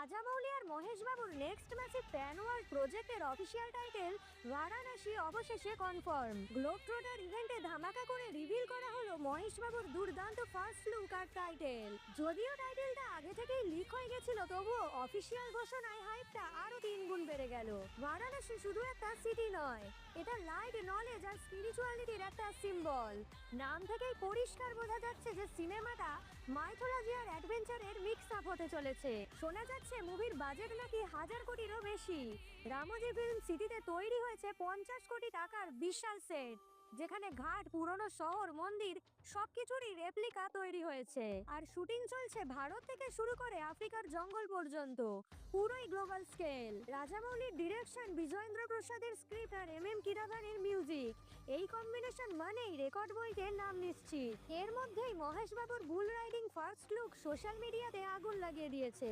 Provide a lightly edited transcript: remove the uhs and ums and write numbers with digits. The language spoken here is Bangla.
রাজামৌলি আর মহেশ বাবুর নেক্সট ম্যাসিভ প্যান ওয়ার্ল্ড প্রজেক্টের অফিসিয়াল টাইটেল বারাণসী অবশেষে কনফার্ম। গ্লোব ট্রটার ইভেন্টে ধামাকা করে রিভিল করা হলো মহেশ বাবুর দুর্দান্ত ফার্স্ট লুক আর টাইটেল। যদিও টাইটেলটা আগে থেকেই লিক হয়ে গেছিল, তবুও অফিসিয়াল ঘোষণায় হাইপটা আরো 3 গুণ বেড়ে গেল। বারাণসী শুধু একটা সিটি নয়, এটা লাইট, নলেজ আর স্পিরিচুয়ালিটির একটা সিম্বল। নাম থেকেই পরিষ্কার বোঝা যাচ্ছে যে সিনেমাটা মাইথোলজি আর অ্যাডভেঞ্চারের মিক্স আপ হতে চলেছে। শোনা যাচ্ছে মুভির বাজেট নাকি 1000 কোটিরও বেশি। রামোজি ফিল্ম সিটিতে তৈরি হয়েছে 50 কোটি টাকার বিশাল সেট, যেখানে ঘাট, পুরনো শহর, মন্দির সবকিছুরই রেপ্লিকা তৈরি হয়েছে। আর শুটিং চলছে ভারত থেকে শুরু করে আফ্রিকার জঙ্গল পর্যন্ত, পুরোই গ্লোবাল স্কেল। রাজামৌলির ডিরেকশন, বিজয়েন্দ্র প্রসাদের স্ক্রিপ্ট আর এম কিরাভানির মিউজিক, এই কম্বিনেশন মানেই রেকর্ড বইতে নাম নিশ্চিত। এর মধ্যেই মহেশ বাবুর বুল রাইডিং ফার্স্ট লুক সোশ্যাল মিডিয়াতে আগুন লাগিয়ে দিয়েছে।